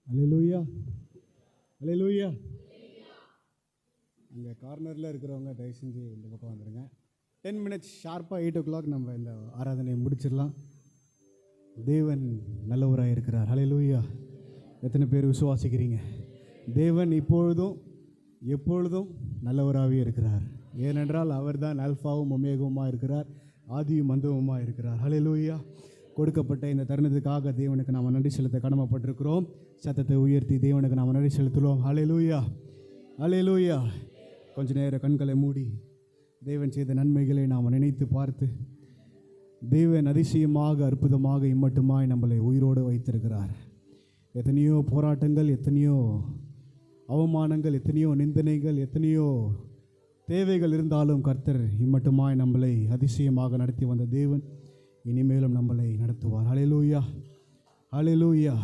அல்லேலூயா, அல்லேலூயா. அங்கே கார்னரில் இருக்கிறவங்க தயவு செஞ்சு இந்த பக்கம் வந்துடுங்க. 10 minutes ஷார்ப்பாக 8 o'clock நம்ம இந்த ஆராதனையை முடிச்சிடலாம். தேவன் நல்லவராக இருக்கிறார். அல்லேலூயா. எத்தனை பேர் விசுவாசிக்கிறீங்க? தேவன் இப்பொழுதும் எப்பொழுதும் நல்லவராகவே இருக்கிறார். ஏனென்றால் அவர் தான் அல்ஃபாவும் ஒமேகாவுமாக இருக்கிறார், ஆதியும் அந்தமுமாக இருக்கிறார். அல்லேலூயா. கொடுக்கப்பட்ட இந்த தருணத்துக்காக தேவனுக்கு நாம் நன்றி செலுத்த கடமைப்பட்டிருக்கிறோம். சத்தத்தை உயர்த்தி தேவனுக்கு நாம் நன்றி செலுத்துகிறோம். அல்லேலூயா, அல்லேலூயா. கொஞ்ச நேரம் கண்களை மூடி தேவன் செய்த நன்மைகளை நாம் நினைத்து பார்த்து, தேவன் அதிசயமாக அற்புதமாக இம்மட்டுமாய் நம்மளை உயிரோடு வைத்திருக்கிறார். எத்தனையோ போராட்டங்கள், எத்தனையோ அவமானங்கள், எத்தனையோ நிந்தனைகள், எத்தனையோ தேவைகள் இருந்தாலும் கர்த்தர் இம்மட்டுமாய் நம்மளை அதிசயமாக நடத்தி வந்த தேவன் இனிமேலும் நம்மளை நடத்துவார். அல்லேலூயா, அல்லேலூயா.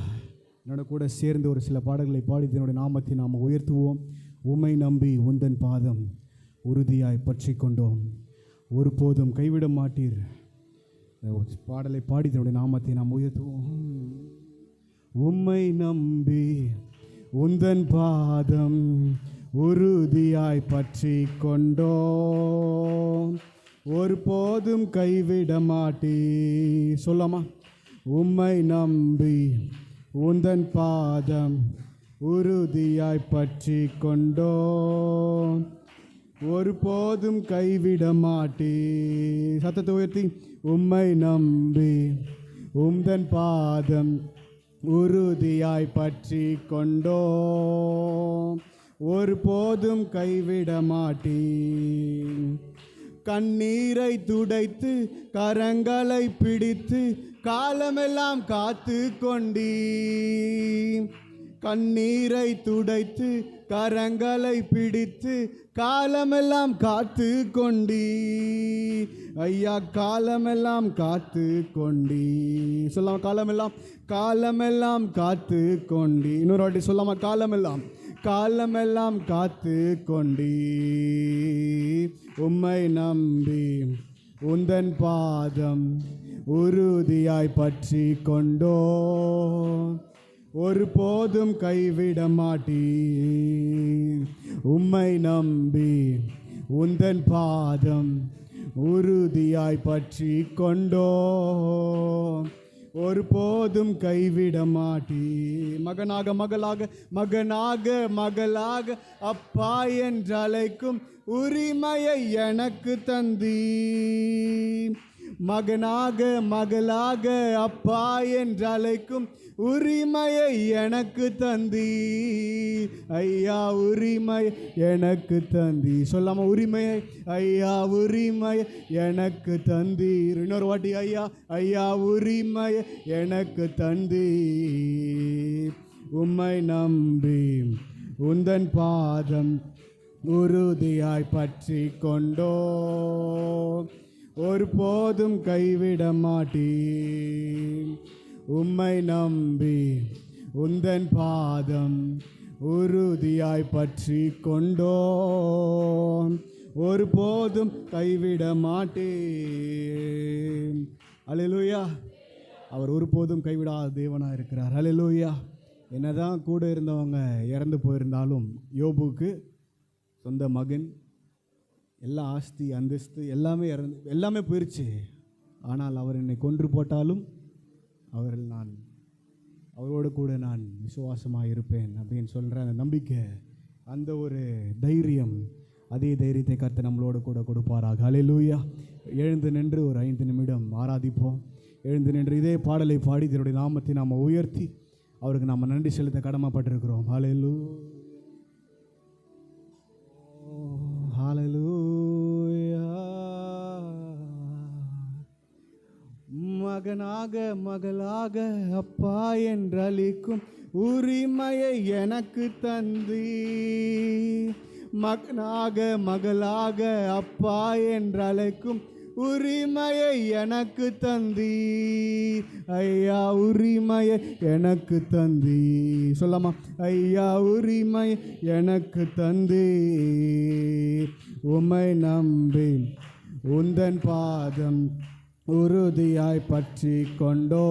என்னோட கூட சேர்ந்து ஒரு சில பாடல்களை பாடி என்னுடைய நாமத்தை நாம் உயர்த்துவோம். உம்மை நம்பி உந்தன் பாதம் உறுதியாய் பற்றி கொண்டோம், ஒருபோதும் கைவிட மாட்டீர். பாடலை பாடி என்னுடைய நாமத்தை நாம் உயர்த்துவோம். உம்மை நம்பி உந்தன் பாதம் உறுதியாய் பற்றி கொண்டோம், ஒருபோதும் கைவிட மாட்டீ. சொல்லாமா? உம்மை நம்பி உந்தன் பாதம் உறுதியாய் பற்றி கொண்டோம், ஒருபோதும் கைவிட மாட்டீ. சத்தத்தை உயர்த்தி. உம்மை நம்பி உந்தன் பாதம் உறுதியாய் பற்றி கொண்டோம், ஒருபோதும் கைவிட மாட்டீ. கண்ணீரை துடைத்து கரங்களை பிடித்து காலமெல்லாம் காத்து கொண்டீ. கண்ணீரை துடைத்து கரங்களை பிடித்து காலமெல்லாம் காத்து கொண்டீ. ஐயா, காலமெல்லாம் காத்து கொண்டீ. சொல்லாம? காலமெல்லாம், காலமெல்லாம் காத்து கொண்டீ. இன்னொரு வாட்டி சொல்லாம? காலமெல்லாம், காலமெல்லாம் காத்து கொண்டீ. உம்மை நம்பி உந்தன் பாதம் உறுதியாய் பற்றி கொண்டோ, ஒருபோதும் கைவிட மாட்டீ. உம்மை நம்பி உந்தன் பாதம் உறுதியாய் பற்றி கொண்டோ, ஒருபோதும் கைவிட மாட்டீ. மகனாக மகளாக, மகனாக மகளாக அப்பா என்று அழைக்கும் உரிமையை எனக்கு தந்தீ. மகனாக மகளாக அப்பா என்று அழைக்கும் உரிமையை எனக்கு தந்தீ. ஐயா, உரிமை எனக்கு தந்தீ. சொல்லாம? உரிமையை, ஐயா உரிமை எனக்கு தந்தீர். இன்னொரு வாட்டி. ஐயா, ஐயா உரிமை எனக்கு தந்தீ. உம்மை நம்பி உந்தன் பாதம் உறுதியாய் பற்றி கொண்டோ, ஒருபோதும் கைவிட மாட்டீ. உம்மை நம்பி உந்தன் பாதம் உறுதியாய் பற்றி கொண்டோ, ஒருபோதும் கைவிட மாட்டீ. அல்லேலூயா. அவர் ஒருபோதும் கைவிடாத தேவனாக இருக்கிறார். அல்லேலூயா. என்னதான் கூட இருந்தவங்க இறந்து போயிருந்தாலும், யோபுக்கு சொந்த மகன், எல்லா ஆஸ்தி அந்தஸ்து எல்லாமே போயிடுச்சு. ஆனால் அவர் என்னை கொன்று போட்டாலும் அவரோடு கூட நான் விசுவாசமாக இருப்பேன் அப்படின்னு சொல்கிற அந்த நம்பிக்கை, அந்த ஒரு தைரியம், அதே தைரியத்தை கர்த்தர் நம்மளோடு கூட கொடுப்பாராக. அல்லேலூயா. எழுந்து நின்று ஒரு 5 நிமிடம் ஆராதிப்போம். எழுந்து நின்று இதே பாடலை பாடி தன்னுடைய நாமத்தை நாம் உயர்த்தி அவருக்கு நாம் நன்றி செலுத்த கடமைப்பட்டிருக்கிறோம். அல்லேலூயா, அல்லேலூயா. மகனாக மகளாக அப்பா என்று அளிக்கும் உரிமையை எனக்கு தந்தீ. மகனாக மகளாக அப்பா என்று அழைக்கும் உரிமையை எனக்கு தந்தீ. ஐயா, உரிமையை எனக்கு தந்தீ. சொல்லாமா? ஐயா, உரிமை எனக்கு தந்தீ. உம்மை நம்பி உந்தன் பாதம் உறுதியாய் பற்றி கொண்டோ,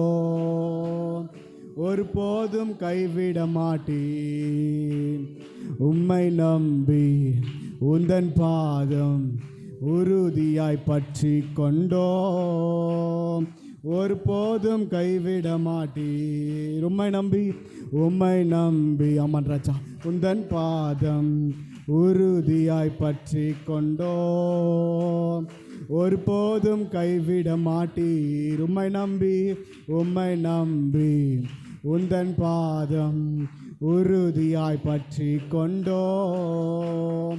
ஒருபோதும் கைவிட மாட்டேன். உம்மை நம்பி உந்தன் பாதம் உறுதியாய் பற்றி கொண்டோம். ஒருபோதும் கைவிட மாட்டீர். உம்மை நம்பி அம்மன் ராஜா உந்தன் பாதம் உறுதியாய் பற்றி கொண்டோம். ஒருபோதும் கைவிட மாட்டீர். உம்மை நம்பி உந்தன் பாதம் உறுதியாய் பற்றி கொண்டோம்.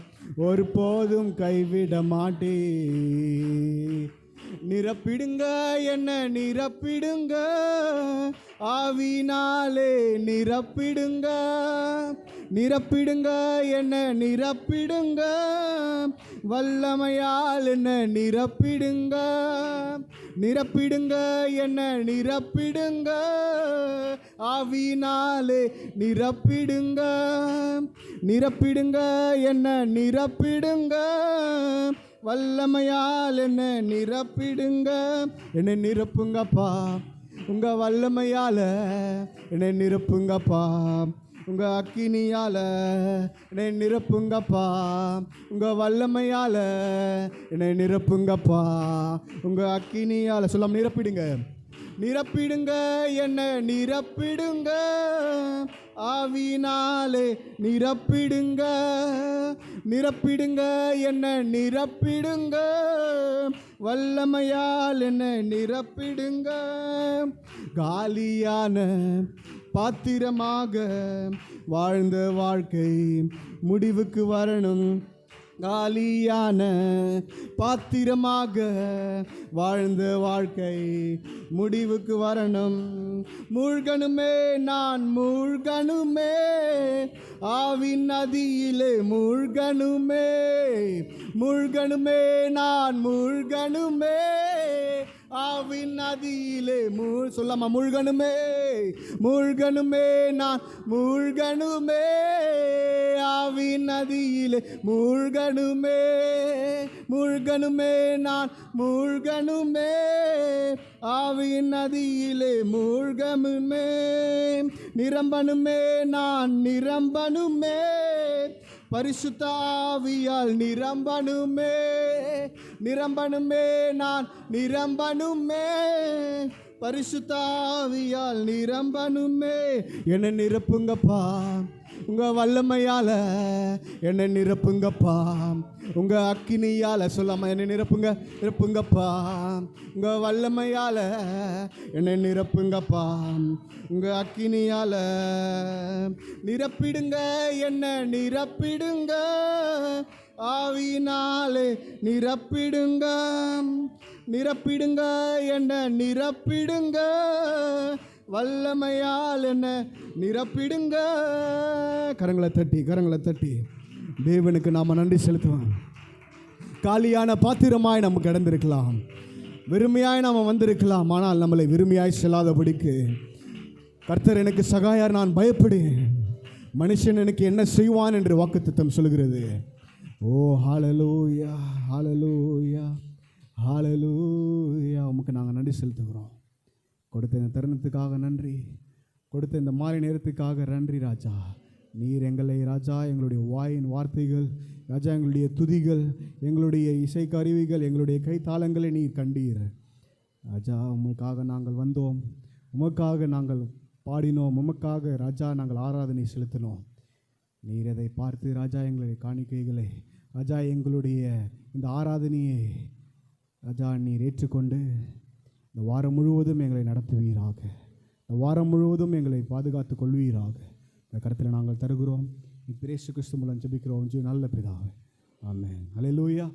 ஒருபோதும் கைவிட மாட்டீர். நிரப்பிடுங்க என்ன நிரப்பிடுங்க, ஆவினாலே நிரப்பிடுங்க. நிரப்பிடுங்க என்ன நிரப்பிடுங்க, வல்லமையால் என்ன நிரப்பிடுங்க. நிரப்பிடுங்க என்ன நிரப்பிடுங்க, ஆவினாலே நிரப்பிடுங்க. நிரப்பிடுங்க என்ன நிரப்பிடுங்க, வல்லமையால் என்ன நிரப்பிடுங்க. என்னை நிரப்புங்கப்பா உங்க வல்லமையால, என்னை நிரப்புங்கப்பா உங்க அக்கினியால, என்னை நிரப்புங்கப்பா உங்க வல்லமையால, என்னை நிரப்புங்கப்பா உங்க அக்கினியால. சொல்லாம நிரப்பிடுங்க. நிரப்பிடுங்க என்ன நிரப்பிடுங்க, ஆவினாலே நிரப்பிடுங்க. நிரப்பிடுங்க என்ன நிரப்பிடுங்க, வல்லமையால் என்ன நிரப்பிடுங்க. காலியான பாத்திரமாக வாழ்ந்த வாழ்க்கை முடிவுக்கு வரணும். காலியான பாத்திரமாக வாழ்ந்த வாழ்க்கை முடிவுக்கு வரணும். மூழ்கணுமே நான் மூழ்கணுமே, ஆவின் நதியிலே மூழ்கணுமே. மூழ்கணுமே நான் மூழ்கணுமே, ஆவின் நதியிலே சொல்லாமா மூழ்கணுமே. மூழ்கணுமே நான் மூழ்கணுமே, ஆவின் நதியிலே மூழ்கணுமே. மூழ்கணுமே நான் மூழ்கணுமே, ஆவின் நதியிலே மூழ்கணுமே. நிரம்பணுமே நான் நிரம்பணுமே, பரிசுத்த ஆவியால் நிரம்பணுமே. நிரம்பணுமே நான் நிரம்பணுமே, பரிசுத்த ஆவியால் நிரம்பணுமே. என்னை நிரப்புங்கப்பா உங்க வல்லமையால, என்னை நிரப்புங்கப்பா உங்க அக்கினியால. சொல்லாம என்னை நிரப்புங்கப்பா உங்க வல்லமையால, என்னை நிரப்புங்கப்பா உங்க அக்கினியால. நிரப்பிடுங்க என்ன நிரப்பிடுங்க, ஆவினாலே நிரப்பிடுங்க. நிரப்பிடுங்க என்ன நிரப்பிடுங்க, வல்லமையால் என்ன நிரப்பிடுங்க. கரங்களை தட்டி தேவனுக்கு நாம் நன்றி செலுத்துவோம். காலியான பாத்திரமாய் நம்ம கிடந்திருக்கலாம், வெறுமையாய் நாம் வந்திருக்கலாம். ஆனால் நம்மளை வெறுமையாய் செல்லாதபடிக்கு கர்த்தர் எனக்கு சகாயார், நான் பயப்படேன், மனுஷன் எனக்கு என்ன செய்வான் என்று வாக்குத்தத்தம் சொல்கிறது. ஓ ஹல்லேலூயா ஹல்லேலூயா ஹல்லேலூயா. உமக்கு நாங்கள் நன்றி செலுத்துகிறோம். கொடுத்த இந்த தருணத்துக்காக நன்றி, கொடுத்த இந்த மாலை நேரத்துக்காக நன்றி ராஜா. நீர் எங்களை ராஜா, எங்களுடைய வாயின் வார்த்தைகள் ராஜா, எங்களுடைய துதிகள், எங்களுடைய இசை கருவிகள், எங்களுடைய கைத்தாளங்களை நீர் கண்டீர் ராஜா. உமக்காக நாங்கள் வந்தோம், உமக்காக நாங்கள் பாடினோம், உமக்காக ராஜா நாங்கள் ஆராதனை செலுத்தினோம். நீர் அதை பார்த்து ராஜா எங்களுடைய காணிக்கைகளை ராஜா, எங்களுடைய இந்த ஆராதனையை ராஜா நீர் ஏற்றுக்கொண்டு இந்த வாரம் முழுவதும் எங்களை நடத்துவீராக. இந்த வாரம் முழுவதும் எங்களை பாதுகாத்து கொள்வீராக. இந்த கருத்தில் நாங்கள் தருகிறோம். இயேசு கிறிஸ்து மூலம் ஜெபிக்கிறோம் நல்ல பிதாவே, ஆமென். ஹல்லேலூயா.